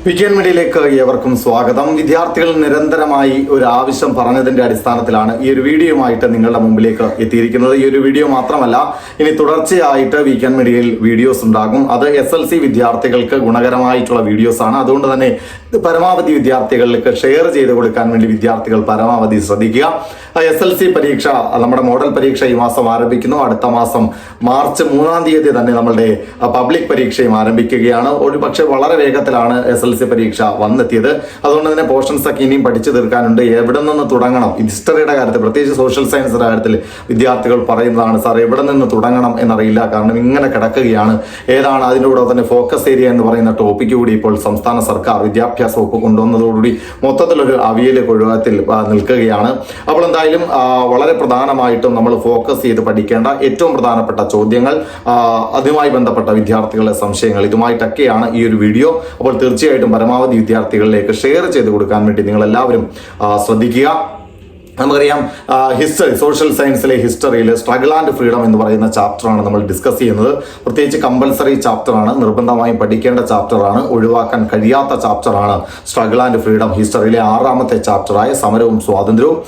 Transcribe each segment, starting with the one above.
വിജ്ഞാൻ മീഡിയയിലേക്ക് ഏവർക്കും സ്വാഗതം. വിദ്യാർത്ഥികൾ നിരന്തരമായി ഒരു ആവശ്യം പറഞ്ഞതിന്റെ അടിസ്ഥാനത്തിലാണ് ഈ ഒരു വീഡിയോയുമായിട്ട് നിങ്ങളുടെ മുമ്പിലേക്ക് എത്തിയിരിക്കുന്നത്. ഈ ഒരു വീഡിയോ മാത്രമല്ല, ഇനി തുടർച്ചയായിട്ട് വിജ്ഞാൻ മീഡിയയിൽ വീഡിയോസ് ഉണ്ടാകും. അത് SLC വിദ്യാർത്ഥികൾക്ക് ഗുണകരമായിട്ടുള്ള വീഡിയോസ് ആണ്. അതുകൊണ്ട് തന്നെ പരമാവധി വിദ്യാർത്ഥികളിലേക്ക് ഷെയർ ചെയ്ത് കൊടുക്കാൻ വേണ്ടി വിദ്യാർത്ഥികൾ പരമാവധി ശ്രദ്ധിക്കുക. SLC പരീക്ഷ, നമ്മുടെ മോഡൽ പരീക്ഷ ഈ മാസം ആരംഭിക്കുന്നു. അടുത്ത മാസം മാർച്ച് 3-ാം തീയതി തന്നെ നമ്മളുടെ പബ്ലിക് പരീക്ഷയും ആരംഭിക്കുകയാണ്. ഒരു പക്ഷേ വളരെ വേഗത്തിലാണ് SLC പരീക്ഷ വന്നെത്തിയത്. അതുകൊണ്ട് തന്നെ പോർഷൻസ് ഒക്കെ ഇനിയും പഠിച്ചു തീർക്കാനുണ്ട്. എവിടെ നിന്ന് തുടങ്ങണം? ഹിസ്റ്ററിയുടെ കാര്യത്തിൽ, പ്രത്യേകിച്ച് സോഷ്യൽ സയൻസിന്റെ കാര്യത്തിൽ വിദ്യാർത്ഥികൾ പറയുന്നതാണ്, സാർ എവിടെ നിന്ന് തുടങ്ങണം എന്നറിയില്ല, കാരണം ഇങ്ങനെ കിടക്കുകയാണ്. ഏതാണ് അതിൻ്റെ കൂടെ തന്നെ ഫോക്കസ് ഏരിയ എന്ന് പറയുന്ന ടോപ്പിക്ക് കൂടി ഇപ്പോൾ സംസ്ഥാന സർക്കാർ വിദ്യാഭ്യാസ വകുപ്പ് കൊണ്ടുവന്നതോടുകൂടി മൊത്തത്തിലൊരു അവിയൽ കൊഴുവത്തിൽ നിൽക്കുകയാണ്. അപ്പോൾ എന്തായാലും വളരെ പ്രധാനമായിട്ടും നമ്മൾ ഫോക്കസ് ചെയ്ത് പഠിക്കേണ്ട ഏറ്റവും പ്രധാനപ്പെട്ട ചോദ്യങ്ങൾ, അതുമായി ബന്ധപ്പെട്ട വിദ്യാർത്ഥികളുടെ സംശയങ്ങൾ, ഇതുമായിട്ടൊക്കെയാണ് ഈ ഒരു വീഡിയോ. അപ്പോൾ തീർച്ചയായിട്ടും പരമാവധി വിദ്യാർത്ഥികളിലേക്ക് ഷെയർ ചെയ്ത് കൊടുക്കാൻ വേണ്ടി നിങ്ങൾ എല്ലാവരും ശ്രദ്ധിക്കുക. നമുക്കറിയാം, ഹിസ്റ്ററി, സോഷ്യൽ സയൻസിലെ ഹിസ്റ്ററിയിൽ സ്ട്രഗിൾ ആൻഡ് ഫ്രീഡം എന്ന് പറയുന്ന ചാപ്റ്ററാണ് നമ്മൾ ഡിസ്കസ് ചെയ്യുന്നത്. പ്രത്യേകിച്ച് കമ്പൽസറി ചാപ്റ്ററാണ്, നിർബന്ധമായും പഠിക്കേണ്ട ചാപ്റ്ററാണ്, ഒഴിവാക്കാൻ കഴിയാത്ത ചാപ്റ്ററാണ് സ്ട്രഗിൾ ആൻഡ് ഫ്രീഡം. ഹിസ്റ്ററിയിലെ 6ാമത്തെ ചാപ്റ്ററായ സമരവും സ്വാതന്ത്ര്യവും.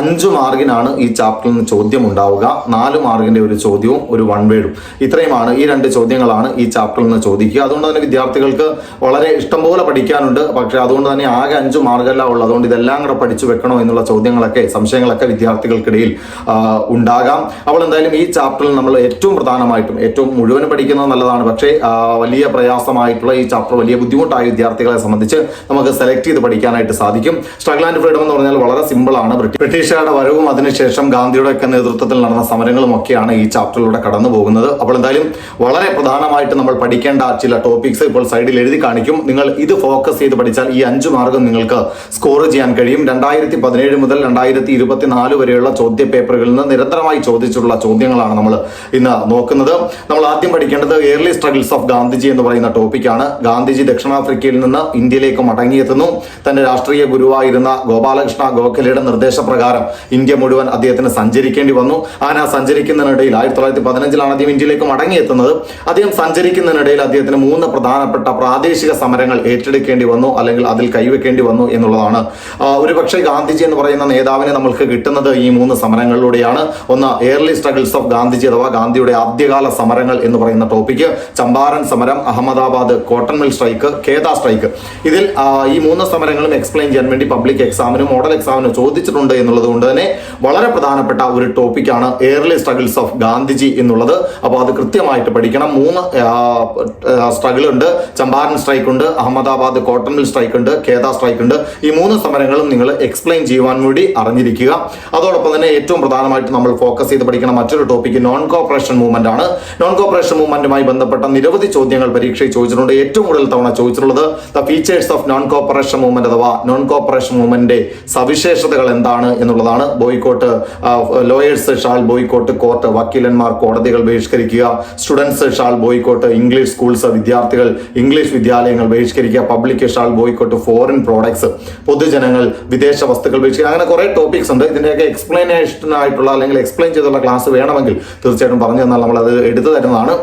5 മാർക്കിനാണ് ഈ ചാപ്റ്ററിൽ നിന്ന് ചോദ്യം ഉണ്ടാവുക. 4 മാർക്കിന്റെ ഒരു ചോദ്യവും ഒരു 1 വേർഡും. ഇത്രയുമാണ്, ഈ 2 ചോദ്യങ്ങളാണ് ഈ ചാപ്റ്ററിൽ നിന്ന് ചോദിക്കുക. അതുകൊണ്ട് തന്നെ വിദ്യാർത്ഥികൾക്ക് വളരെ ഇഷ്ടംപോലെ പഠിക്കാനുണ്ട്. പക്ഷേ അതുകൊണ്ട് തന്നെ ആകെ 5 മാർക്കല്ല ഉള്ളത്. അതുകൊണ്ട് ഇതെല്ലാം കൂടെ പഠിച്ചു വെക്കണോ എന്നുള്ള ചോദ്യങ്ങളൊക്കെ, സംശയങ്ങളൊക്കെ വിദ്യാർത്ഥികൾക്കിടയിൽ ഉണ്ടാകാം. അപ്പോൾ എന്തായാലും ഈ ചാപ്റ്ററിൽ നമ്മൾ ഏറ്റവും പ്രധാനമായിട്ടും, ഏറ്റവും മുഴുവൻ പഠിക്കുന്നത് നല്ലതാണ്, പക്ഷേ വലിയ പ്രയാസമായിട്ടുള്ള ഈ ചാപ്റ്റർ വലിയ ബുദ്ധിമുട്ടായ വിദ്യാർത്ഥികളെ സംബന്ധിച്ച് നമുക്ക് സെലക്ട് ചെയ്ത് പഠിക്കാനായിട്ട് സാധിക്കും. സ്ട്രഗിൾ ആൻഡ് ഫ്രീഡം എന്ന് പറഞ്ഞാൽ വളരെ സിമ്പിളാണ്. ബ്രിട്ടീഷുകാരുടെ വരവും അതിനുശേഷം ഗാന്ധിയുടെ ഒക്കെ നേതൃത്വത്തിൽ നടന്ന സമരങ്ങളും ഒക്കെയാണ് ഈ ചാപ്റ്ററിലൂടെ കടന്നു പോകുന്നത്. അപ്പോൾ എന്തായാലും വളരെ പ്രധാനമായിട്ട് നമ്മൾ പഠിക്കേണ്ട ചില ടോപ്പിക്സ് ഇപ്പോൾ സൈഡിൽ എഴുതി കാണിക്കും. നിങ്ങൾ ഇത് ഫോക്കസ് ചെയ്ത് പഠിച്ചാൽ ഈ 5 മാർക്കും നിങ്ങൾക്ക് സ്കോർ ചെയ്യാൻ കഴിയും. 2017 മുതൽ 2024 വരെയുള്ള ചോദ്യ പേപ്പറുകളിൽ നിന്ന് നിരന്തരമായി ചോദിച്ചിട്ടുള്ള ചോദ്യങ്ങളാണ് നമ്മൾ ഇന്ന് നോക്കുന്നത്. നമ്മൾ ആദ്യം പഠിക്കേണ്ടത് ഏർലി സ്ട്രഗിൾസ് ഓഫ് ഗാന്ധിജി എന്ന് പറയുന്ന ടോപ്പിക്കാണ്. ഗാന്ധിജി ദക്ഷിണാഫ്രിക്കയിൽ നിന്ന് ഇന്ത്യയിലേക്ക് മടങ്ങിയെത്തുന്നു. തന്റെ രാഷ്ട്രീയ ഗുരുവായിരുന്ന ഗോപാലകൃഷ്ണ ഗോഖലെയുടെ നിർദ്ദേശപ്രകാരം ഇന്ത്യ മുഴുവൻ അദ്ദേഹത്തിന് സഞ്ചരിക്കേണ്ടി വന്നു. അങ്ങനെ സഞ്ചരിക്കുന്നതിനിടയിൽ 1915 അദ്ദേഹം ഇന്ത്യയിലേക്ക് മടങ്ങിയെത്തുന്നത്. അദ്ദേഹം സഞ്ചരിക്കുന്നതിനിടയിൽ അദ്ദേഹത്തിന് 3 പ്രധാനപ്പെട്ട പ്രാദേശിക സമരങ്ങൾ ഏറ്റെടുക്കേണ്ടി വന്നു, അല്ലെങ്കിൽ അതിൽ കൈവെക്കേണ്ടി വന്നു എന്നുള്ളതാണ്. ഒരുപക്ഷെ ഗാന്ധിജി എന്ന് പറയുന്ന നേതാവിനെ നമ്മൾക്ക് കിട്ടുന്നത് ഈ 3 സമരങ്ങളിലൂടെയാണ്. ഒന്ന്, ഏർലി സ്ട്രഗിൾസ് ഓഫ് ഗാന്ധിജി അഥവാ ഗാന്ധിയുടെ ആദ്യകാല സമരങ്ങൾ എന്ന് പറയുന്ന ടോപ്പിക്ക്. ചമ്പാരൻ സമരം, അഹമ്മദാബാദ് കോട്ടൺ മിൽ സ്ട്രൈക്ക്, ഖേദ സ്ട്രൈക്ക്. ഇതിൽ ഈ 3 സമരങ്ങളും എക്സ്പ്ലെയിൻ ചെയ്യാൻ വേണ്ടി പബ്ലിക് എക്സാമിനും മോഡൽ എക്സാമിനും ചോദിച്ചിട്ടുണ്ട് എന്നുള്ളത് കൊണ്ട് തന്നെ വളരെ പ്രധാനപ്പെട്ട ഒരു ടോപ്പിക്കാണ് ഏർലി സ്ട്രഗിൾസ് ഓഫ് ഗാന്ധിജി എന്നുള്ളത്. അപ്പോൾ അത് കൃത്യമായിട്ട് പഠിക്കണം. 3 സ്ട്രഗിൾ ഉണ്ട്. ചമ്പാരൻ സ്ട്രൈക്ക് ഉണ്ട്, അഹമ്മദാബാദ് കോട്ടൺ മിൽ സ്ട്രൈക്ക് ഉണ്ട്, ഖേദ സ്ട്രൈക്ക് ഉണ്ട്. ഈ 3 സമരങ്ങളും നിങ്ങൾ എക്സ്പ്ലെയിൻ ചെയ്യുവാൻ വേണ്ടി അറിഞ്ഞിരിക്കുക. അതോടൊപ്പം തന്നെ ഏറ്റവും പ്രധാനമായിട്ട് നമ്മൾ ഫോക്കസ് ചെയ്ത് പഠിക്കുന്ന മറ്റൊരു ടോപ്പിക്ക് നോൺ കോപ്പറേഷൻ മൂവ്മെന്റ് ആണ്. നോൺ കോപ്പറേഷൻ മൂവ്മെന്റുമായി ബന്ധപ്പെട്ട നിരവധി ചോദ്യങ്ങൾ പരീക്ഷയിൽ ചോദിച്ചിട്ടുണ്ട്. ഏറ്റവും കൂടുതൽ തവണ ചോദിച്ചിട്ടുള്ളത് the features of non cooperation movement അഥവാ നോൺ കോപ്പറേഷൻ മൂവ്മെന്റിന്റെ സവിശേഷതകൾ എന്താണ് എന്നുള്ളതാണ്. Boycott, lawyers shall boycott court, വക്കീലന്മാർ കോടതികൾ ബഹിഷ്കരിക്കുക. Students shall boycott English schools, വിദ്യാർത്ഥികൾ ഇംഗ്ലീഷ് വിദ്യാലയങ്ങൾ ബഹിഷ്കരിക്കുക. Public shall boycott foreign products, പൊതുജനങ്ങൾ വിദേശ വസ്തുക്കൾ ബഹിഷ്കരിക്കുക. അങ്ങനെ കുറെ ടോപ്പിക്സ് ഉണ്ട്. ഇതിന്റെയൊക്കെ എക്സ്പ്ലനേഷൻ ആയിട്ടുള്ള അല്ലെങ്കിൽ എക്സ്പ്ലെയിൻ ചെയ്തുള്ള ക്ലാസ് വേണമെങ്കിൽ തീർച്ചയായിട്ടും പറഞ്ഞു തന്നാൽ നമ്മൾ അത് എടുത്തു തരുന്നതാണ്.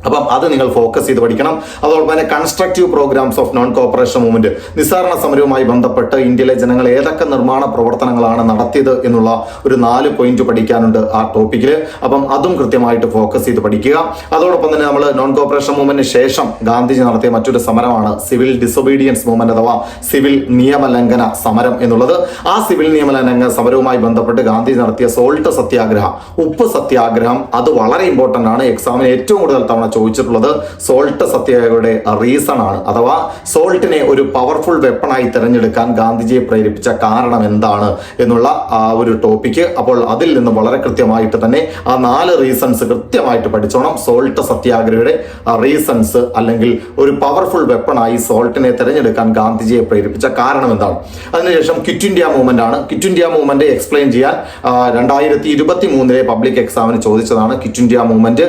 അപ്പം അത് നിങ്ങൾ ഫോക്കസ് ചെയ്ത് പഠിക്കണം. അതോടൊപ്പം തന്നെ constructive programmes of non cooperation movement, നിസ്സഹകരണ സമരവുമായി ബന്ധപ്പെട്ട് ഇന്ത്യയിലെ ജനങ്ങൾ ഏതൊക്കെ നിർമ്മാണ പ്രവർത്തനങ്ങളാണ് നടത്തിയത് എന്നുള്ള ഒരു 4 പോയിന്റ് പഠിക്കാനുണ്ട് ആ ടോപ്പിക്കിൽ. അപ്പം അതും കൃത്യമായിട്ട് ഫോക്കസ് ചെയ്ത് പഠിക്കുക. അതോടൊപ്പം തന്നെ നമ്മൾ നോൺ കോപ്പറേഷൻ മൂവ്മെന്റിന് ശേഷം ഗാന്ധിജി നടത്തിയ മറ്റൊരു സമരമാണ് സിവിൽ ഡിസൊബീഡിയൻസ് മൂവ്മെന്റ് അഥവാ സിവിൽ നിയമലംഘന സമരം എന്നുള്ളത്. ആ സിവിൽ നിയമലംഘന സമരവുമായി ബന്ധപ്പെട്ട് ഗാന്ധിജി നടത്തിയ സോൾട്ട് സത്യാഗ്രഹം, ഉപ്പ് സത്യാഗ്രഹം, അത് വളരെ ഇമ്പോർട്ടന്റ് ആണ്. എക്സാമിന് ഏറ്റവും കൂടുതൽ തവണ ചോദിച്ചിട്ടുള്ളത് സോൾട്ട് സത്യാഗ്രഹയുടെ റീസൺ ആണ്. അഥവാ സോൾട്ടിനെ ഒരു പവർഫുൾ വെപ്പണായി തിരഞ്ഞെടുക്കാൻ ഗാന്ധിജിയെ പ്രേരിപ്പിച്ച കാരണം എന്താണ് എന്നുള്ള ഒരു ടോപ്പിക്ക്. അപ്പോൾ അതിൽ നിന്ന് വളരെ കൃത്യമായിട്ട് തന്നെ ആ 4 റീസൺസ് കൃത്യമായിട്ട് പഠിച്ചോണം. സോൾട്ട് സത്യാഗ്രഹയുടെ റീസൺസ്, അല്ലെങ്കിൽ ഒരു പവർഫുൾ വെപ്പണായി സോൾട്ടിനെ തിരഞ്ഞെടുക്കാൻ ഗാന്ധിജിയെ പ്രേരിപ്പിച്ച കാരണം എന്താണ്. അതിനുശേഷം ക്വിറ്റ് ഇന്ത്യ മൂവ്മെന്റ് ആണ്. ക്വിറ്റ് ഇന്ത്യ മൂവ്മെന്റ് എക്സ്പ്ലെയിൻ ചെയ്യാൻ 2023 പബ്ലിക് എക്സാമിന് ചോദിച്ചതാണ്. Quit India movement,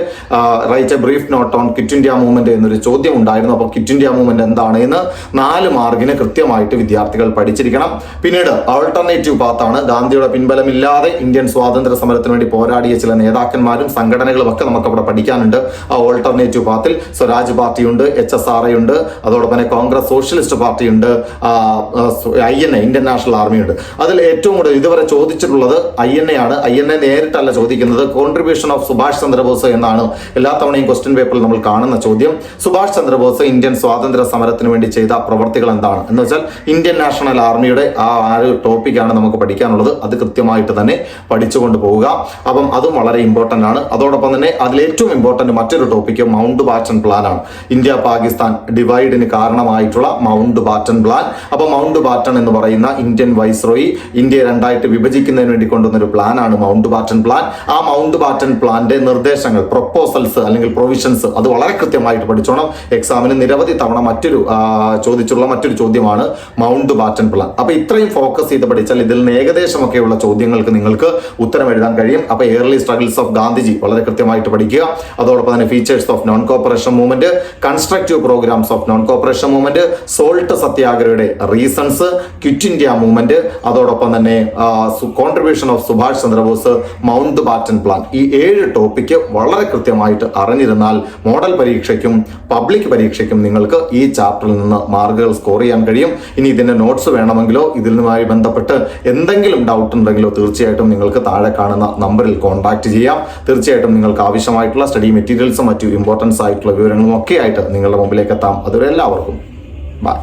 write a brief not on quit India movement എന്നൊരു ചോദ്യം ഉണ്ടായിരുന്നു. അപ്പോൾ ക്വിറ്റ് ഇന്ത്യ മൂവ്മെന്റ് എന്താണ് എന്ന് 4 മാർക്കിന് കൃത്യമായിട്ട് വിദ്യാർത്ഥികൾ പഠിച്ചിരിക്കണം. പിന്നീട് ആൾട്ടർനേറ്റീവ് പാത്താണ്. ഗാന്ധിയുടെ പിൻബലമില്ലാതെ ഇന്ത്യൻ സ്വാതന്ത്ര്യ സമരത്തിന് വേണ്ടി പോരാടിയ ചില നേതാക്കന്മാരും സംഘടനകളും ഒക്കെ നമുക്ക് അവിടെ പഠിക്കാനുണ്ട്. ആ ഓൾട്ടർനേറ്റീവ് പാത്തിൽ സ്വരാജ് പാർട്ടിയുണ്ട്, HSRI ഉണ്ട്, അതോടൊപ്പം തന്നെ കോൺഗ്രസ് സോഷ്യലിസ്റ്റ് പാർട്ടിയുണ്ട്, INA ഇന്ത്യൻ നാഷണൽ ആർമിയുണ്ട്. അതിൽ ഏറ്റവും കൂടുതൽ ഇതുവരെ ചോദിച്ചിട്ടുള്ളത് INA ആണ്. INA നേരിട്ടല്ല ചോദിക്കുന്നത്, കോൺട്രിബ്യൂഷൻ ഓഫ് സുഭാഷ് ചന്ദ്രബോസ് എന്നാണ് എല്ലാ തവണയും ക്വസ്റ്റ്യൻ പേപ്പറിൽ നമ്മൾ കാണുന്ന ചോദ്യം. സുഭാഷ് ചന്ദ്രബോസ് ഇന്ത്യൻ സ്വാതന്ത്ര്യ സമരത്തിന് വേണ്ടി ചെയ്ത പ്രവർത്തികൾ എന്താണ് എന്ന് വെച്ചാൽ ഇന്ത്യൻ നാഷണൽ ആർമിയുടെ ആ ഒരു ടോപ്പിക്കാണ് നമുക്ക് പഠിക്കാനുള്ളത്. അത് കൃത്യമായിട്ട് തന്നെ പഠിച്ചുകൊണ്ട് പോവുക. അപ്പം അതും വളരെ ഇമ്പോർട്ടന്റ് ആണ്. അതോടൊപ്പം തന്നെ അതിലേറ്റവും ഇമ്പോർട്ടന്റ് മറ്റൊരു ടോപ്പിക്ക് മൗണ്ട് ബാറ്റൺ പ്ലാൻ ആണ്. ഇന്ത്യ പാകിസ്ഥാൻ ഡിവൈഡിന് കാരണമായിട്ടുള്ള മൗണ്ട് ബാറ്റൺ പ്ലാൻ. അപ്പൊ മൗണ്ട് ബാറ്റൺ എന്ന് പറയുന്ന ഇന്ത്യൻ വൈസ്രോയി ഇന്ത്യയെ 2ആയിട്ട് വിഭജിക്കുന്നതിന് വേണ്ടി കൊണ്ടുവന്നൊരു പ്ലാനാണ് മൗണ്ട് ബാറ്റൺ പ്ലാൻ. ആ മൗണ്ട് ബാറ്റൺ പ്ലാന്റെ നിർദ്ദേശങ്ങൾ, പ്രൊപ്പോസൽസ് അല്ലെങ്കിൽ പ്രൊവിഷൻസ് അത് വളരെ കൃത്യമായിട്ട് പഠിച്ചോണം. എക്സാമിന് നിരവധി തവണ ചോദിച്ചുള്ള മറ്റൊരു ചോദ്യമാണ് മൗണ്ട് ബാറ്റൺ പ്ലാൻ. അപ്പൊ ഇത്രയും ഫോക്കസ് ചെയ്ത് പഠിച്ചാൽ ഇതിൽ നിന്ന് ഏകദേശമൊക്കെയുള്ള ചോദ്യങ്ങൾക്ക് നിങ്ങൾക്ക് ഉത്തരം എഴുതാൻ കഴിയും. അപ്പൊ ഏർലി സ്ട്രഗിൾസ് ഓഫ് ഗാന്ധിജി വളരെ കൃത്യമായിട്ട് പഠിക്കുക. അതോടൊപ്പം തന്നെ features of non cooperation movement, constructive programmes of non cooperation movement, salt സത്യാഗ്രഹയുടെ റീസൺസ്, ക്വിറ്റ് ഇന്ത്യ മൂവ്മെന്റ്, അതോടൊപ്പം തന്നെ contribution of Subhash Chandrabose, Mountbatten plan. ഈ 7 ടോപ്പിക്ക് വളരെ കൃത്യമായിട്ട് അറിഞ്ഞിരുന്നാൽ മോഡൽ പരീക്ഷയ്ക്കും പബ്ലിക് പരീക്ഷയ്ക്കും നിങ്ങൾക്ക് ഈ ചാപ്റ്ററിൽ നിന്ന് മാർക്കുകൾ സ്കോർ ചെയ്യാൻ കഴിയും. ഇനി ഇതിന്റെ നോട്ട്സ് വേണമെങ്കിലോ ഇതിനുമായി ബന്ധപ്പെട്ട് എന്തെങ്കിലും ഡൗട്ട് ഉണ്ടെങ്കിലോ തീർച്ചയായിട്ടും നിങ്ങൾക്ക് താഴെ കാണുന്ന നമ്പറിൽ കോൺടാക്ട് ചെയ്യാം. തീർച്ചയായിട്ടും നിങ്ങൾക്ക് ആവശ്യമായിട്ടുള്ള സ്റ്റഡി മെറ്റീരിയൽസും മറ്റു ഇമ്പോർട്ടൻസ് ആയിട്ടുള്ള വിവരങ്ങളും ഒക്കെ ആയിട്ട് നിങ്ങളുടെ മുമ്പിലേക്ക് എത്താം. അതുവരെ എല്ലാവർക്കും ബൈ.